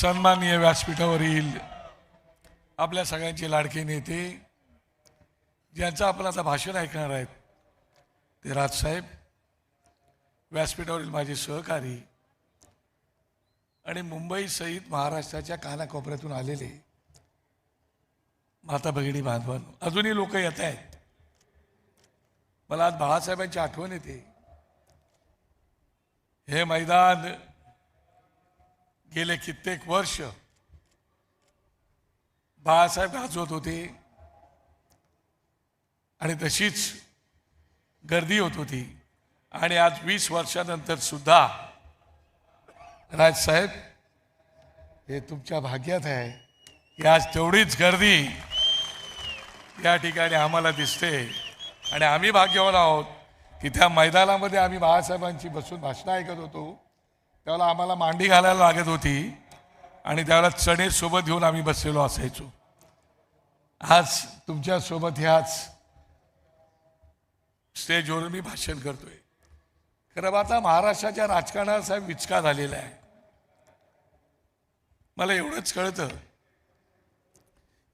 सन्माननीय व्यासपीठावरील आपल्या सगळ्यांचे लाडके नेते ज्यांचं आपण आता भाषण ऐकणार आहेत ते राजसाहेब, व्यासपीठावरील माझे सहकारी आणि मुंबई सहित महाराष्ट्राच्या कानाकोपऱ्यातून आलेले माता भगिनी बांधवांनो, अजूनही लोक येत आहेत. मला आज बाळासाहेबांची आठवण येते. हे मैदान गेले कित्येक वर्ष बाळासाहेब गाजवत होते आणि तशीच गर्दी होत होती. आणि आज 20 वर्षानंतर सुद्धा राजसाहेब, हे तुमच्या भाग्यात आहे की आज तेवढीच गर्दी या ठिकाणी आम्हाला दिसते. आणि आम्ही भाग्यवान आहोत की त्या मैदानामध्ये आम्ही बाळासाहेबांची बसून भाषणं ऐकत होतो. त्यावेळेला आम्हाला मांडी घालायला लागत होती आणि त्यावेळेला चणे सोबत घेऊन आम्ही बसलेलो असायचो. आज तुमच्यासोबत ह्याच स्टेजवरून मी भाषण करतोय. खरं आता महाराष्ट्राच्या राजकारणात साहेब विचका झालेला आहे. मला एवढंच कळतं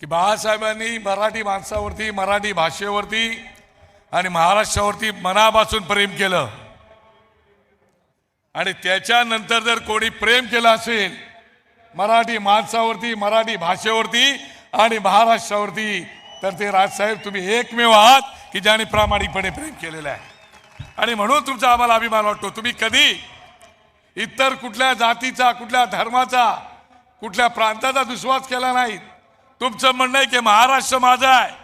की बाळासाहेबांनी मराठी माणसावरती, मराठी भाषेवरती आणि महाराष्ट्रावरती मनापासून प्रेम केलं. आणि त्याच्यानंतर जर कोणी प्रेम केलं असेल मराठी माणसावरती, मराठी भाषेवरती आणि महाराष्ट्रावरती, तर ते राजसाहेब तुम्ही एकमेव आहात की ज्याने प्रामाणिकपणे प्रेम केलेलं आहे. आणि म्हणून तुमचा आम्हाला अभिमान वाटतो. तुम्ही कधी इतर कुठल्या जातीचा, कुठल्या धर्माचा, कुठल्या प्रांताचा दुस्वास केला नाही. तुमचं म्हणणं आहे की महाराष्ट्र माझा आहे,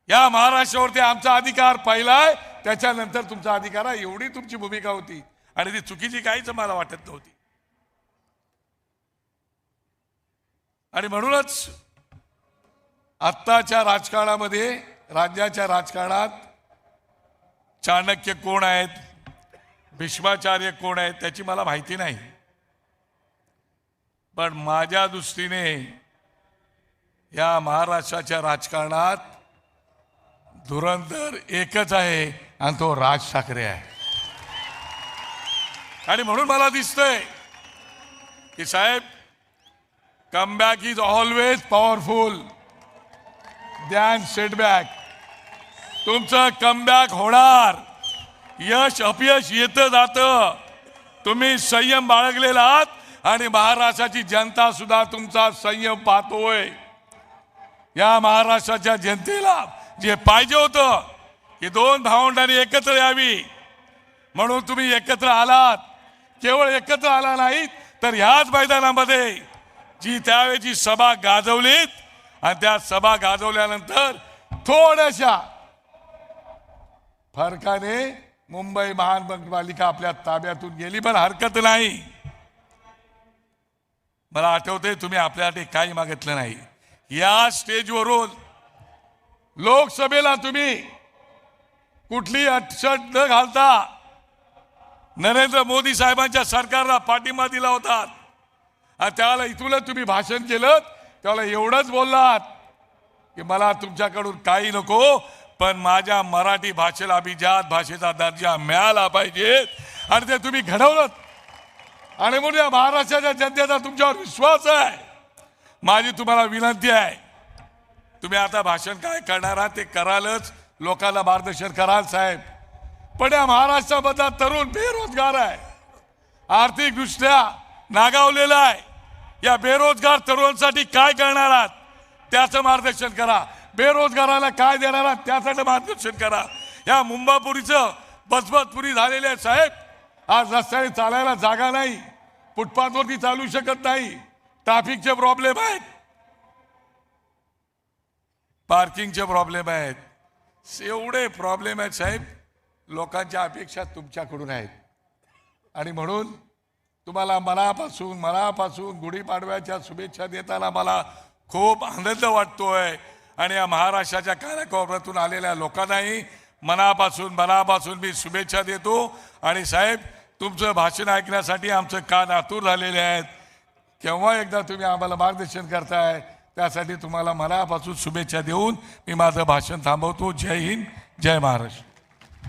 या महाराष्ट्रावरती आमचा अधिकार पहिला आहे, त्याच्यानंतर तुमचा अधिकार आहे. एवढी तुमची भूमिका होती आणि ती चुकीची काहीच मला वाटत नव्हती. आणि म्हणूनच आत्ताच्या राजकारणामध्ये, राज्याच्या राजकारणात चाणक्य कोण आहेत, भीष्माचार्य कोण आहेत त्याची मला माहिती नाही. पण माझ्या दृष्टीने या महाराष्ट्राच्या राजकारणात धुरंधर एकच आहे आणि तो राज ठाकरे आहे. आणि म्हणून मला दिसतंय की साहेब, comeback is always powerful than setback. तुमचं कमबॅक होणार. यश अपयश येतं जातं. तुम्ही संयम बाळगलेला आहात आणि महाराष्ट्राची जनता सुद्धा तुमचा संयम पाहतोय. या महाराष्ट्राच्या जनतेला जे पाहिजे होतं की दोन भावंडांनी एकत्र यावी, म्हणून तुम्ही एकत्र आलात. केवळ एकत्र आला नाहीत तर ह्याच मैदानामध्ये जी त्यावेळी सभा गाजवलीत आणि त्या सभा गाजवल्यानंतर थोड्याशा फरकाने मुंबई महानगरपालिका आपल्या ताब्यातून गेली. पण हरकत नाही. मला आठवते तुम्ही आपल्यासाठी काही मागितलं नाही. या स्टेजवरून लोकसभेला तुम्ही कुठली अडचण न घालता नरेंद्र मोदी साहेबांच्या सरकारला पाठिंबा दिला होता. आणि त्यावेळेला इथूनच तुम्ही भाषण केलं. त्यावेळेला एवढंच बोललात की मला तुमच्याकडून काही नको, पण माझ्या मराठी भाषेला अभिजात भाषेचा दर्जा मिळाला पाहिजे. आणि ते तुम्ही घडवलं. आणि म्हणून या महाराष्ट्राच्या जनतेचा तुमच्यावर विश्वास आहे. माझी तुम्हाला विनंती आहे, तुम्ही आता भाषण काय करणार आहात ते करालच, लोकांना मार्गदर्शन कराल साहेब. पण या महाराष्ट्रामधला तरुण बेरोजगार आहे, आर्थिकदृष्ट्या नागावलेला आहे. या बेरोजगार तरुणांसाठी काय करणार आहात त्याचं मार्गदर्शन करा. बेरोजगाराला काय देणार आहात त्यासाठी मार्गदर्शन करा. या मुंबापुरीचं बचबतपुरी झालेले आहे साहेब. आज रस्त्याने चालायला जागा नाही, फुटपाथवरती चालू शकत नाही, ट्रॅफिकचे प्रॉब्लेम आहेत, पार्किंगचे प्रॉब्लेम आहेत. एवढे प्रॉब्लेम आहेत साहेब. लोकांच्या अपेक्षा तुमच्याकडून आहेत. आणि म्हणून तुम्हाला मनापासून गुढीपाडव्याच्या शुभेच्छा देताना मला खूप आनंद वाटतोय. आणि या महाराष्ट्राच्या कानाकोपऱ्यातून आलेल्या लोकांनाही मनापासून मी शुभेच्छा देतो. आणि साहेब, तुमचं भाषण ऐकण्यासाठी आमचं कान आतुर झालेले आहेत. केव्हा एकदा तुम्ही आम्हाला मार्गदर्शन करताय त्यासाठी तुम्हाला मनापासून शुभेच्छा देऊन मी माझं भाषण थांबवतो. जय हिंद, जय महाराष्ट्र.